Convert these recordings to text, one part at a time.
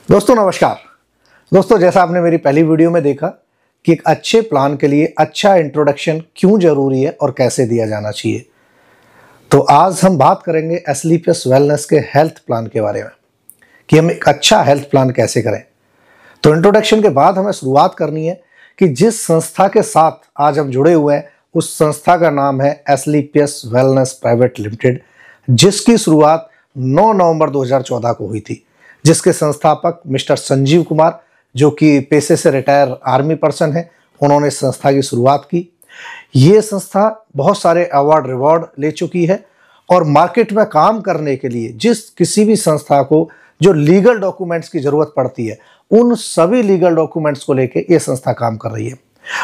दोस्तों नमस्कार। दोस्तों जैसा आपने मेरी पहली वीडियो में देखा कि एक अच्छे प्लान के लिए अच्छा इंट्रोडक्शन क्यों जरूरी है और कैसे दिया जाना चाहिए, तो आज हम बात करेंगे एसलीपियस वेलनेस के हेल्थ प्लान के बारे में कि हम एक अच्छा हेल्थ प्लान कैसे करें। तो इंट्रोडक्शन के बाद हमें शुरुआत करनी है कि जिस संस्था के साथ आज हम जुड़े हुए हैं उस संस्था का नाम है एसलीपियस वेलनेस प्राइवेट लिमिटेड, जिसकी शुरुआत 9 नवंबर 2014 को हुई थी, जिसके संस्थापक मिस्टर संजीव कुमार जो कि पेशे से रिटायर आर्मी पर्सन है, उन्होंने इस संस्था की शुरुआत की। ये संस्था बहुत सारे अवार्ड रिवॉर्ड ले चुकी है और मार्केट में काम करने के लिए जिस किसी भी संस्था को जो लीगल डॉक्यूमेंट्स की जरूरत पड़ती है उन सभी लीगल डॉक्यूमेंट्स को लेके ये संस्था काम कर रही है।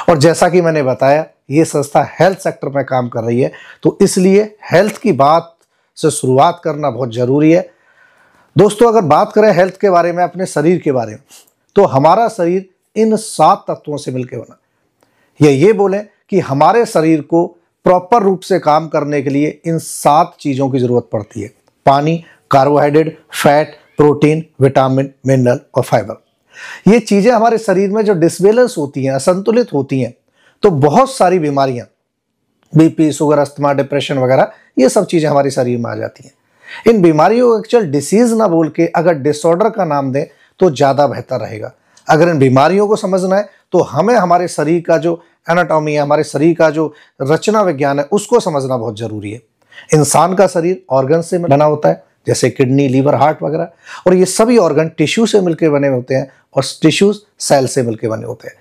और जैसा कि मैंने बताया ये संस्था हेल्थ सेक्टर में काम कर रही है, तो इसलिए हेल्थ की बात से शुरुआत करना बहुत जरूरी है। दोस्तों अगर बात करें हेल्थ के बारे में, अपने शरीर के बारे में, तो हमारा शरीर इन 7 तत्वों से मिलकर बना। ये बोलें कि हमारे शरीर को प्रॉपर रूप से काम करने के लिए इन 7 चीजों की जरूरत पड़ती है: पानी, carbohydrate, fat, protein, vitamin, mineral और फाइबर। ये चीजें हमारे शरीर में जो डिसबैलेंस होती हैं, असंतुलित होती हैं, तो बहुत सारी बीमारियां, बीपी, शुगर, अस्थमा, डिप्रेशन वगैरह, ये सब चीजें हमारे शरीर में आ जाती हैं। इन बीमारियों को एक्चुअल डिसीज ना बोल के अगर डिसऑर्डर का नाम दें तो ज़्यादा बेहतर रहेगा। अगर इन बीमारियों को समझना है तो हमें हमारे शरीर का जो एनाटॉमी है, हमारे शरीर का जो रचना विज्ञान है, उसको समझना बहुत ज़रूरी है। इंसान का शरीर ऑर्गन से बना होता है, जैसे किडनी, लीवर, हार्ट वगैरह, और ये सभी ऑर्गन टिश्यू से मिलकर बने होते हैं और टिश्यूज सेल से मिलकर बने होते हैं।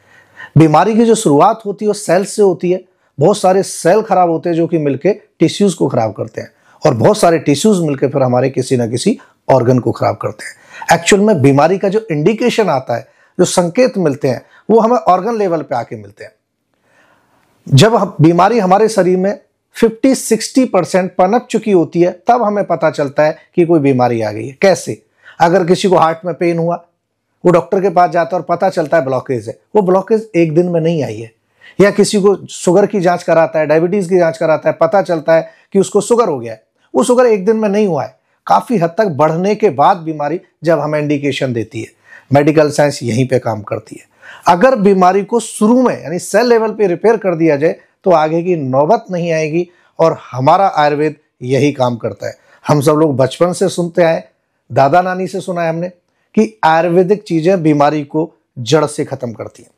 बीमारी की जो शुरुआत होती है वो सेल से होती है। बहुत सारे सेल खराब होते हैं जो कि मिलकर टिश्यूज को खराब करते हैं और बहुत सारे टिश्यूज मिलकर फिर हमारे किसी ना किसी ऑर्गन को खराब करते हैं। एक्चुअल में बीमारी का जो इंडिकेशन आता है, जो संकेत मिलते हैं, वो हमें ऑर्गन लेवल पे आके मिलते हैं। जब बीमारी हमारे शरीर में 50-60% पनप चुकी होती है तब हमें पता चलता है कि कोई बीमारी आ गई है। कैसे? अगर किसी को हार्ट में पेन हुआ, वो डॉक्टर के पास जाता है और पता चलता है ब्लॉकेज है, वो ब्लॉकेज एक दिन में नहीं आई है। या किसी को शुगर की जांच कराता है, डायबिटीज की जांच कराता है, पता चलता है कि उसको शुगर हो गया है, वो शुगर एक दिन में नहीं हुआ है, काफी हद तक बढ़ने के बाद बीमारी जब हमें इंडिकेशन देती है। मेडिकल साइंस यहीं पे काम करती है। अगर बीमारी को शुरू में यानी सेल लेवल पे रिपेयर कर दिया जाए तो आगे की नौबत नहीं आएगी, और हमारा आयुर्वेद यही काम करता है। हम सब लोग बचपन से सुनते आए, दादा नानी से सुना है हमने कि आयुर्वेदिक चीजें बीमारी को जड़ से खत्म करती हैं।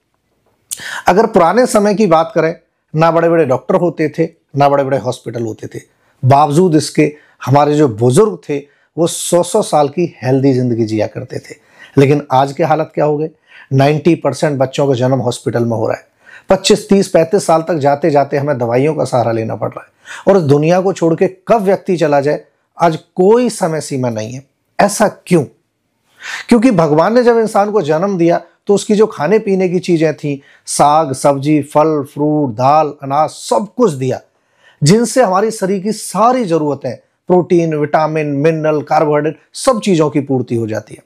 अगर पुराने समय की बात करें, ना बड़े बड़े डॉक्टर होते थे, ना बड़े बड़े हॉस्पिटल होते थे, बावजूद इसके हमारे जो बुजुर्ग थे वो 100-100 साल की हेल्दी जिंदगी जिया करते थे। लेकिन आज के हालत क्या हो गए? 90% बच्चों का जन्म हॉस्पिटल में हो रहा है। 25, 30, 35 साल तक जाते जाते हमें दवाइयों का सहारा लेना पड़ रहा है, और इस दुनिया को छोड़ के कब व्यक्ति चला जाए आज कोई समय सीमा नहीं है। ऐसा क्यों? क्योंकि भगवान ने जब इंसान को जन्म दिया तो उसकी जो खाने पीने की चीजें थी, साग, सब्जी, फल, फ्रूट, दाल, अनाज, सब कुछ दिया, जिनसे हमारी शरीर की सारी जरूरतें, प्रोटीन, विटामिन, मिनरल, कार्बोहाइड्रेट, सब चीजों की पूर्ति हो जाती है।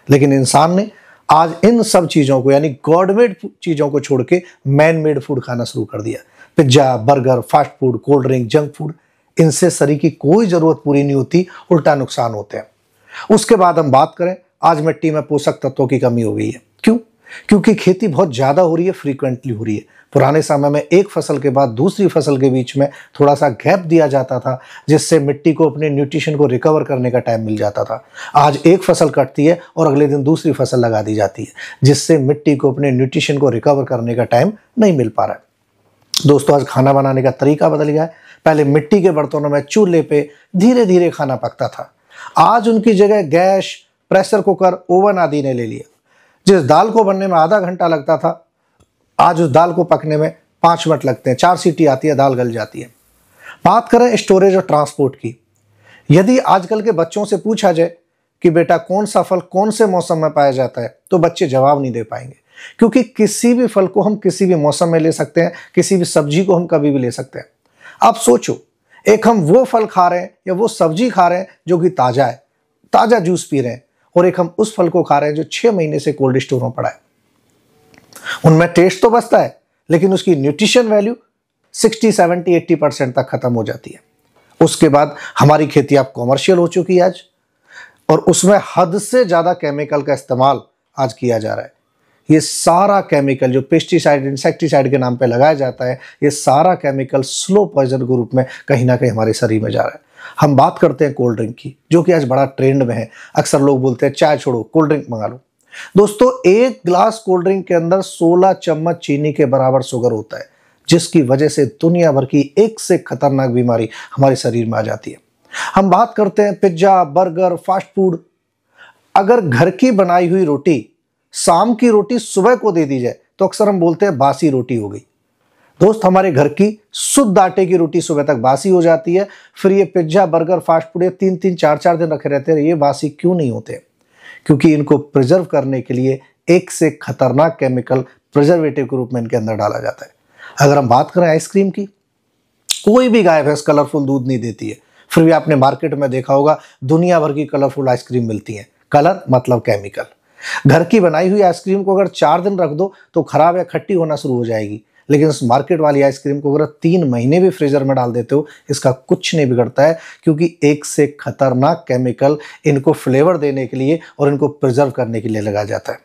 लेकिन इंसान ने आज इन सब चीजों को यानी गॉड मेड चीजों को छोड़ के मैन मेड फूड खाना शुरू कर दिया। Pizza, burger, fast food, cold drink, junk food, इनसे शरीर की कोई जरूरत पूरी नहीं होती, उल्टा नुकसान होते हैं। उसके बाद हम बात करें, आज मिट्टी में पोषक तत्वों की कमी हो गई है। क्यों? क्योंकि खेती बहुत ज्यादा हो रही है, फ्रीक्वेंटली हो रही है। पुराने समय में एक फसल के बाद दूसरी फसल के बीच में थोड़ा सा गैप दिया जाता था, जिससे मिट्टी को अपने न्यूट्रिशन को रिकवर करने का टाइम मिल जाता था। आज एक फसल कटती है और अगले दिन दूसरी फसल लगा दी जाती है, जिससे मिट्टी को अपने न्यूट्रिशन को रिकवर करने का टाइम नहीं मिल पा रहा है। दोस्तों आज खाना बनाने का तरीका बदल गया है। पहले मिट्टी के बर्तनों में चूल्हे पे धीरे धीरे खाना पकता था, आज उनकी जगह गैस, प्रेशर कुकर, ओवन आदि ने ले लिया। जिस दाल को बनने में आधा घंटा लगता था, आज उस दाल को पकने में 5 मिनट लगते हैं। 4 सीटी आती है, दाल गल जाती है। बात करें स्टोरेज और ट्रांसपोर्ट की, यदि आजकल के बच्चों से पूछा जाए कि बेटा कौन सा फल कौन से मौसम में पाया जाता है, तो बच्चे जवाब नहीं दे पाएंगे, क्योंकि किसी भी फल को हम किसी भी मौसम में ले सकते हैं, किसी भी सब्जी को हम कभी भी ले सकते हैं। आप सोचो, एक हम वो फल खा रहे हैं या वो सब्जी खा रहे हैं जो कि ताजा है, ताजा जूस पी रहे हैं, और एक हम उस फल को खा रहे हैं जो 6 महीने से कोल्ड स्टोर में पड़ा है। उनमें टेस्ट तो बचता है, लेकिन उसकी न्यूट्रिशन वैल्यू 60, 70, 80% तक खत्म हो जाती है। उसके बाद हमारी खेती अब कॉमर्शियल हो चुकी है आज, और उसमें हद से ज़्यादा केमिकल का इस्तेमाल आज किया जा रहा है। ये सारा केमिकल जो पेस्टिसाइड इंसेक्टिसाइड के नाम पे लगाया जाता है, ये सारा केमिकल स्लो पॉइजन के रूप में कहीं ना कहीं हमारे शरीर में जा रहा है। हम बात करते हैं कोल्ड ड्रिंक की, जो कि आज बड़ा ट्रेंड में है। अक्सर लोग बोलते हैं चाय छोड़ो कोल्ड ड्रिंक मंगा लो। दोस्तों, एक ग्लास कोल्ड ड्रिंक के अंदर 16 चम्मच चीनी के बराबर शुगर होता है, जिसकी वजह से दुनिया भर की एक से खतरनाक बीमारी हमारे शरीर में आ जाती है। हम बात करते हैं पिज्जा, बर्गर, फास्ट फूड। अगर घर की बनाई हुई रोटी शाम की रोटी सुबह को दे दी जाए तो अक्सर हम बोलते हैं बासी रोटी हो गई। दोस्त, हमारे घर की शुद्ध आटे की रोटी सुबह तक बासी हो जाती है। फिर ये पिज्जा, बर्गर, फास्ट फूड ये 3-3, 4-4 दिन रखे रहते हैं। ये बासी क्यों नहीं होते? क्योंकि इनको प्रिजर्व करने के लिए एक से खतरनाक केमिकल प्रिजर्वेटिव के रूप में इनके अंदर डाला जाता है। अगर हम बात करें आइसक्रीम की, कोई भी गाय भैंस कलरफुल दूध नहीं देती है, फिर भी आपने मार्केट में देखा होगा दुनिया भर की कलरफुल आइसक्रीम मिलती है। कलर मतलब केमिकल। घर की बनाई हुई आइसक्रीम को अगर 4 दिन रख दो तो खराब या खट्टी होना शुरू हो जाएगी, लेकिन उस मार्केट वाली आइसक्रीम को अगर 3 महीने भी फ्रीजर में डाल देते हो, इसका कुछ नहीं बिगड़ता है, क्योंकि एक से खतरनाक केमिकल इनको फ्लेवर देने के लिए और इनको प्रिजर्व करने के लिए लगाया जाता है।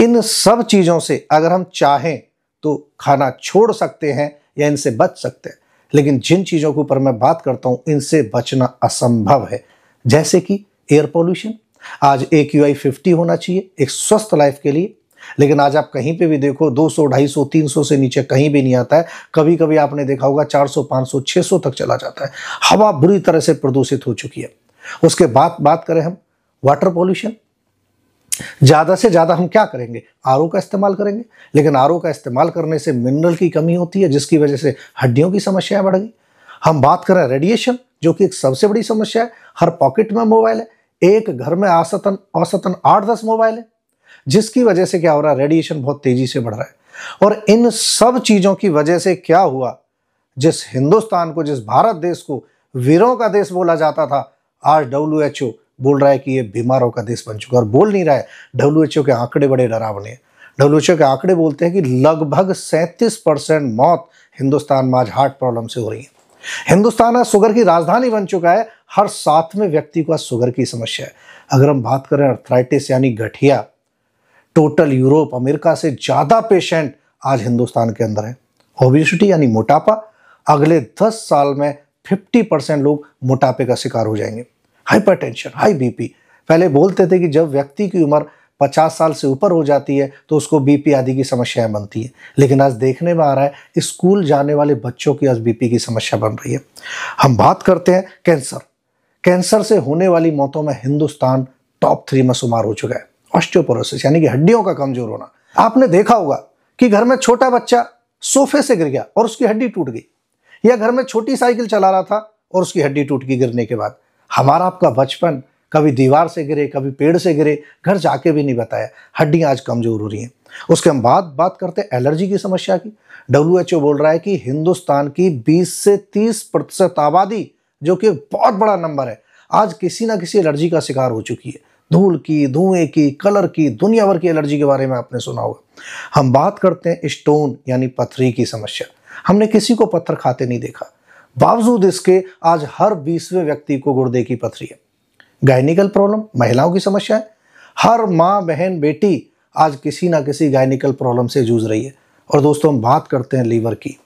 इन सब चीज़ों से अगर हम चाहें तो खाना छोड़ सकते हैं या इनसे बच सकते हैं, लेकिन जिन चीज़ों के ऊपर मैं बात करता हूँ इनसे बचना असंभव है। जैसे कि एयर पोल्यूशन। आज AQI 50 होना चाहिए एक स्वस्थ लाइफ के लिए, लेकिन आज आप कहीं पे भी देखो 200, 250, 300 से नीचे कहीं भी नहीं आता है। कभी कभी आपने देखा होगा 400, 500, 600 तक चला जाता है। हवा बुरी तरह से प्रदूषित हो चुकी है। उसके बाद बात करें हम वाटर पॉल्यूशन। ज़्यादा से ज़्यादा हम क्या करेंगे? RO का इस्तेमाल करेंगे, लेकिन RO का इस्तेमाल करने से मिनरल की कमी होती है, जिसकी वजह से हड्डियों की समस्याएं बढ़ गई। हम बात करें रेडिएशन, जो कि एक सबसे बड़ी समस्या है। हर पॉकेट में मोबाइल है, एक घर में औसतन 8-10 मोबाइल है, जिसकी वजह से क्या हो रहा है? रेडिएशन बहुत तेजी से बढ़ रहा है। और इन सब चीज़ों की वजह से क्या हुआ? जिस हिंदुस्तान को, जिस भारत देश को वीरों का देश बोला जाता था, आज WHO बोल रहा है कि ये बीमारों का देश बन चुका है। और बोल नहीं रहा है, WHO के आंकड़े बड़े डरावने हैं। WHO के आंकड़े बोलते हैं कि लगभग 37% मौत हिंदुस्तान में आज हार्ट प्रॉब्लम से हो रही है। हिंदुस्तान आज शुगर की राजधानी बन चुका है। हर 7वें व्यक्ति को आज शुगर की समस्या है। अगर हम बात करें अर्थराइटिस यानी गठिया, टोटल यूरोप, अमेरिका से ज़्यादा पेशेंट आज हिंदुस्तान के अंदर है। ओबेसिटी यानी मोटापा, अगले 10 साल में 50% लोग मोटापे का शिकार हो जाएंगे। Hypertension, high BP। पहले बोलते थे कि जब व्यक्ति की उम्र 50 साल से ऊपर हो जाती है तो उसको BP आदि की समस्याएं बनती हैं, लेकिन आज देखने में आ रहा है स्कूल जाने वाले बच्चों की आज BP की समस्या बन रही है। हम बात करते हैं कैंसर। कैंसर से होने वाली मौतों में हिंदुस्तान टॉप 3 में शुमार हो चुका है। ऑस्टियोपोरोसिस यानी कि हड्डियों का कमजोर होना। आपने देखा होगा कि घर में छोटा बच्चा सोफे से गिर गया और उसकी हड्डी टूट गई, या घर में छोटी साइकिल चला रहा था और उसकी हड्डी टूट गई गिरने के बाद। हमारा आपका बचपन कभी दीवार से गिरे, कभी पेड़ से गिरे, घर जाके भी नहीं बताया, हड्डियां आज कमजोर हो रही हैं। उसके हम बात करते हैं एलर्जी की समस्या की। WHO बोल रहा है कि हिंदुस्तान की 20 से 30% आबादी, जो कि बहुत बड़ा नंबर है, आज किसी ना किसी एलर्जी का शिकार हो चुकी है। धूल की, धुएं की, कलर की, दुनिया भर की एलर्जी के बारे में आपने सुना होगा। हम बात करते हैं स्टोन यानी पथरी की समस्या। हमने किसी को पत्थर खाते नहीं देखा, बावजूद इसके आज हर 20वें व्यक्ति को गुर्दे की पथरी है। गायनिकल प्रॉब्लम, महिलाओं की समस्या है। हर माँ, बहन, बेटी आज किसी ना किसी गायनिकल प्रॉब्लम से जूझ रही है। और दोस्तों, हम बात करते हैं लीवर की।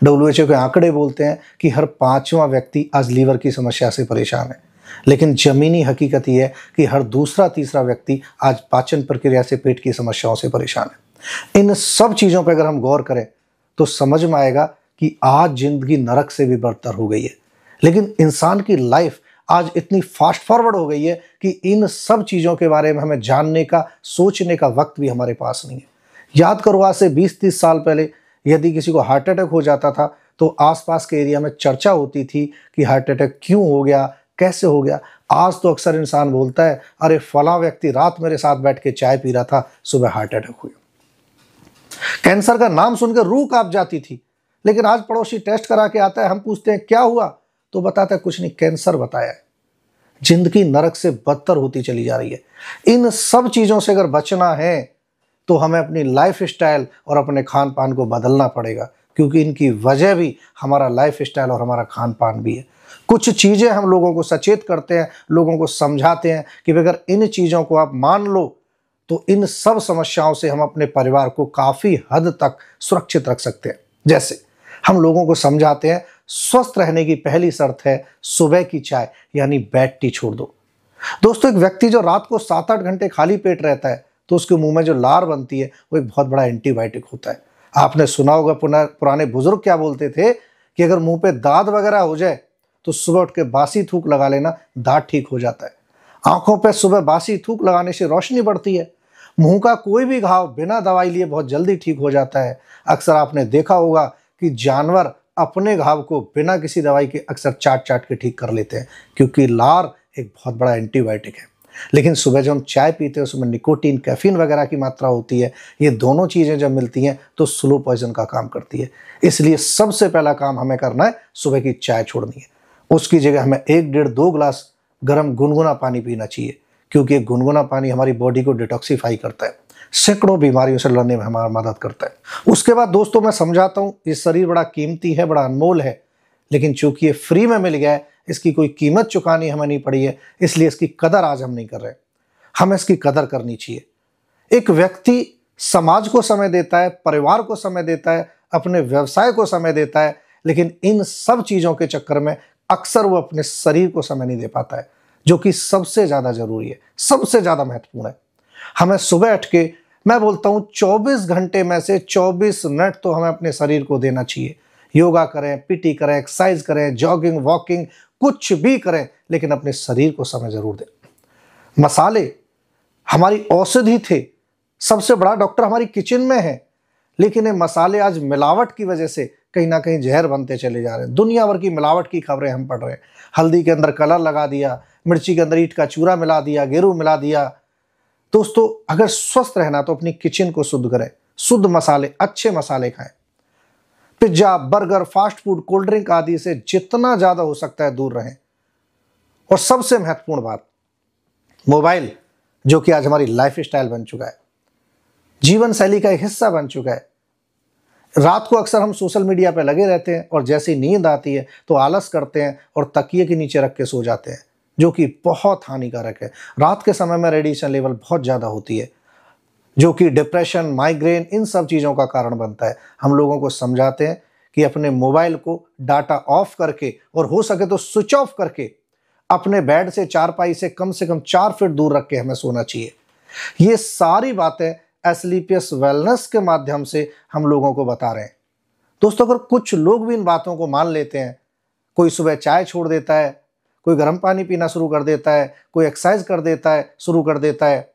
WHO के आंकड़े बोलते हैं कि हर 5वां व्यक्ति आज लीवर की समस्या से परेशान है, लेकिन जमीनी हकीकत यह है कि हर दूसरा तीसरा व्यक्ति आज पाचन प्रक्रिया से, पेट की समस्याओं से परेशान है। इन सब चीज़ों पर अगर हम गौर करें तो समझ में आएगा कि आज जिंदगी नरक से भी बदतर हो गई है। लेकिन इंसान की लाइफ आज इतनी फास्ट फॉरवर्ड हो गई है कि इन सब चीज़ों के बारे में हमें जानने का, सोचने का वक्त भी हमारे पास नहीं है। याद करो, आज से 20-30 साल पहले यदि किसी को हार्ट अटैक हो जाता था तो आसपास के एरिया में चर्चा होती थी कि हार्ट अटैक क्यों हो गया, कैसे हो गया। आज तो अक्सर इंसान बोलता है, अरे फला व्यक्ति रात मेरे साथ बैठ के चाय पी रहा था, सुबह हार्ट अटैक हुआ। कैंसर का नाम सुनकर रूह कांप जाती थी, लेकिन आज पड़ोसी टेस्ट करा के आता है, हम पूछते हैं क्या हुआ, तो बताता है कुछ नहीं, कैंसर बताया है। जिंदगी नरक से बदतर होती चली जा रही है। इन सब चीज़ों से अगर बचना है तो हमें अपनी लाइफ स्टाइल और अपने खान पान को बदलना पड़ेगा, क्योंकि इनकी वजह भी हमारा लाइफ स्टाइल और हमारा खान पान भी है। कुछ चीज़ें हम लोगों को सचेत करते हैं, लोगों को समझाते हैं कि अगर इन चीज़ों को आप मान लो तो इन सब समस्याओं से हम अपने परिवार को काफ़ी हद तक सुरक्षित रख सकते हैं। जैसे हम लोगों को समझाते हैं, स्वस्थ रहने की पहली शर्त है सुबह की चाय यानी बेड टी छोड़ दो। दोस्तों, एक व्यक्ति जो रात को 7-8 घंटे खाली पेट रहता है तो उसके मुंह में जो लार बनती है वो एक बहुत बड़ा एंटीबायोटिक होता है। आपने सुना होगा पुराने बुजुर्ग क्या बोलते थे कि अगर मुंह पे दाद वगैरह हो जाए तो सुबह उठ के बासी थूक लगा लेना, दाद ठीक हो जाता है। आंखों पे सुबह बासी थूक लगाने से रोशनी बढ़ती है। मुंह का कोई भी घाव बिना दवाई लिए बहुत जल्दी ठीक हो जाता है। अक्सर आपने देखा होगा कि जानवर अपने घाव को बिना किसी दवाई के अक्सर चाट चाट के ठीक कर लेते हैं, क्योंकि लार एक बहुत बड़ा एंटीबायोटिक है। लेकिन सुबह जब हम चाय पीते हैं उसमें निकोटीन, कैफीन वगैरह की मात्रा होती है। ये दोनों चीज़ें जब मिलती हैं तो स्लो पॉइजन का काम करती है। इसलिए सबसे पहला काम हमें करना है, सुबह की चाय छोड़नी है। उसकी जगह हमें 1-1.5-2 ग्लास गर्म गुनगुना पानी पीना चाहिए, क्योंकि एक गुनगुना पानी हमारी बॉडी को डिटॉक्सिफाई करता है, सैकड़ों बीमारियों से लड़ने में हमारी मदद करता है। उसके बाद दोस्तों, मैं समझाता हूँ, ये शरीर बड़ा कीमती है, बड़ा अनमोल है, लेकिन चूंकि ये फ्री में मिल गया है, इसकी कोई कीमत चुकानी हमें नहीं पड़ी है, इसलिए इसकी कदर आज हम नहीं कर रहे। हमें इसकी कदर करनी चाहिए। एक व्यक्ति समाज को समय देता है, परिवार को समय देता है, अपने व्यवसाय को समय देता है, लेकिन इन सब चीज़ों के चक्कर में अक्सर वो अपने शरीर को समय नहीं दे पाता है, जो कि सबसे ज़्यादा जरूरी है, सबसे ज़्यादा महत्वपूर्ण है। हमें सुबह उठ के, मैं बोलता हूँ 24 घंटे में से 24 मिनट तो हमें अपने शरीर को देना चाहिए। योगा करें, पीटी करें, एक्सरसाइज करें, जॉगिंग, वॉकिंग, कुछ भी करें, लेकिन अपने शरीर को समय जरूर दें। मसाले हमारी औषधि थे, सबसे बड़ा डॉक्टर हमारी किचन में है, लेकिन ये मसाले आज मिलावट की वजह से कहीं ना कहीं जहर बनते चले जा रहे हैं। दुनिया भर की मिलावट की खबरें हम पढ़ रहे हैं। हल्दी के अंदर कलर लगा दिया, मिर्ची के अंदर ईंट का चूरा मिला दिया, गेरू मिला दिया। दोस्तों, अगर स्वस्थ रहना तो अपनी किचन को शुद्ध करें, शुद्ध मसाले, अच्छे मसाले खाएं। Pizza, burger, fast food, cold drink आदि से जितना ज्यादा हो सकता है दूर रहें। और सबसे महत्वपूर्ण बात, मोबाइल, जो कि आज हमारी लाइफ स्टाइल बन चुका है, जीवन शैली का एक हिस्सा बन चुका है। रात को अक्सर हम सोशल मीडिया पर लगे रहते हैं और जैसी नींद आती है तो आलस करते हैं और तकिए के नीचे रख के सो जाते हैं, जो कि बहुत हानिकारक है। रात के समय में रेडिएशन लेवल बहुत ज़्यादा होती है, जो कि डिप्रेशन, माइग्रेन, इन सब चीज़ों का कारण बनता है। हम लोगों को समझाते हैं कि अपने मोबाइल को डाटा ऑफ करके और हो सके तो स्विच ऑफ करके अपने बेड से, चारपाई से कम 4 फीट दूर रख के हमें सोना चाहिए। ये सारी बातें एस्क्लेपियस वेलनेस के माध्यम से हम लोगों को बता रहे हैं। दोस्तों, अगर कुछ लोग भी इन बातों को मान लेते हैं, कोई सुबह चाय छोड़ देता है, कोई गर्म पानी पीना शुरू कर देता है, कोई एक्सरसाइज कर देता है, शुरू कर देता है,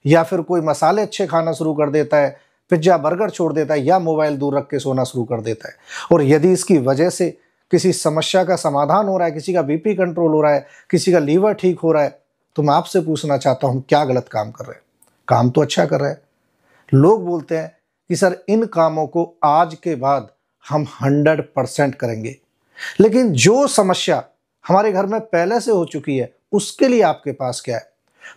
या फिर कोई मसाले अच्छे खाना शुरू कर देता है, पिज्जा बर्गर छोड़ देता है, या मोबाइल दूर रख के सोना शुरू कर देता है, और यदि इसकी वजह से किसी समस्या का समाधान हो रहा है, किसी का बीपी कंट्रोल हो रहा है, किसी का लीवर ठीक हो रहा है, तो मैं आपसे पूछना चाहता हूं, क्या गलत काम कर रहे हैं? काम तो अच्छा कर रहे हैं। लोग बोलते हैं कि सर, इन कामों को आज के बाद हम 100% करेंगे, लेकिन जो समस्या हमारे घर में पहले से हो चुकी है उसके लिए आपके पास क्या है?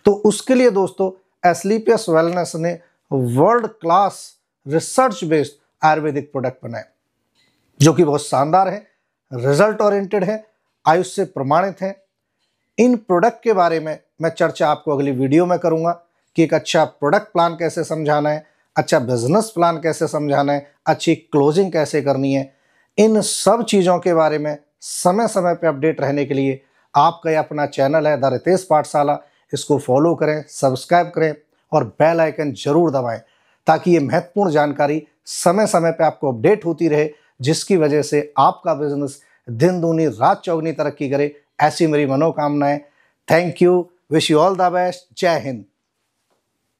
तो उसके लिए दोस्तों, एस्क्लेपियस वेलनेस ने world class research based Ayurvedic product बनाए, जो कि बहुत शानदार है, रिजल्ट ओरिएंटेड है, आयुष से प्रमाणित है। इन प्रोडक्ट के बारे में मैं चर्चा आपको अगली वीडियो में करूंगा कि एक अच्छा प्रोडक्ट प्लान कैसे समझाना है, अच्छा बिजनेस प्लान कैसे समझाना है, अच्छी क्लोजिंग कैसे करनी है। इन सब चीज़ों के बारे में समय समय पर अपडेट रहने के लिए आपका अपना चैनल है द रितेश पाठशाला, इसको फॉलो करें, सब्सक्राइब करें और बेल आइकन जरूर दबाएं, ताकि ये महत्वपूर्ण जानकारी समय समय पर आपको अपडेट होती रहे, जिसकी वजह से आपका बिजनेस दिन दूनी रात चौगुनी तरक्की करे। ऐसी मेरी मनोकामना है। Thank you, wish you all the best. जय हिंद।